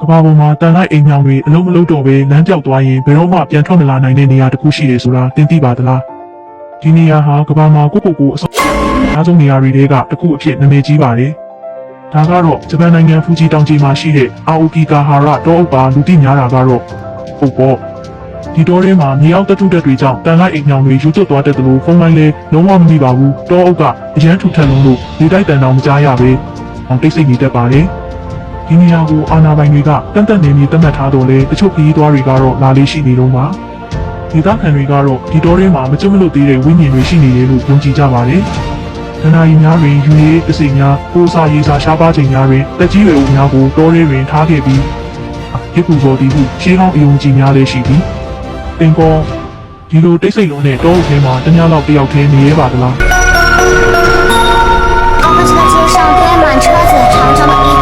ကဘာပေါ်မှာတန်လိုက်အိမ်မြောင်တွေအလုံးမလုံးတော့ပဲလမ်းပြောက်သွားရင်ဘယ်တော့မှပြန်ထွက်မလာနိုင်တဲ့နေရာတစ်ခုရှိတယ်ဆိုတာသိသိပါသလားဒီနေရာဟာကဘာမှာကိုအဆုံးအားဆုံးနေရာတွေထဲကတစ်ခုအဖြစ်နာမည်ကြီးပါတယ်ဒါကတော့ဂျပန်နိုင်ငံဖူဂျီတောင်ကြီးမှာရှိတဲ့အာအိုကီကာဟာရတောအုပ်ပါလူသိများတာကတော့ဟုတ်ပေါ့ဒီတောထဲမှာမြေအောက်တထုတက်တွေကြောင့်တန်လိုက်အိမ်မြောင်တွေယူသွတ်သွားတတ်တယ်လို့ဖုန်းလိုင်းလည်းလုံးဝမမိပါဘူးတောအုပ်ကအရန်ထူထပ်လုံးလို့ဒီတိုက်တန်တောင်မကြားရပဲအောင်တိတ်ဆိတ်နေတတ်ပါတယ်ဒီနေရာကိုအာနာပိုင်တွေကတန်တက်နေပြီးတတ်မှတ်ထားတော့လေတချို့ခရီးသွားတွေကတော့လာလေးရှိနေတော့ပါဒေသခံတွေကတော့ဒီတောထဲမှာမကျွတ်မလွတ်သေးတဲ့ဝိညာဉ်တွေရှိနေတယ်လို့ယုံကြည်ကြပါတယ်ဒဏ္ဍာရီများတွင်ယူရေးပစိများပိုးစာရေးစာရှားပါချိန်များတွင်တက်ကြီးတွေအများကိုတောထဲတွင်ထားခဲ့ပြီးဒီကူပေါ်ဒီခုရှေးကောင်းအယုံကြည်များလည်းရှိပြီးတင်ကောဒီလိုတိတ်ဆိတ်လုံးနဲ့တောအုပ်ထဲမှာတ냐လောက်တယောက်တည်းနေရပါသလား2号线街上堆满车子，长长的一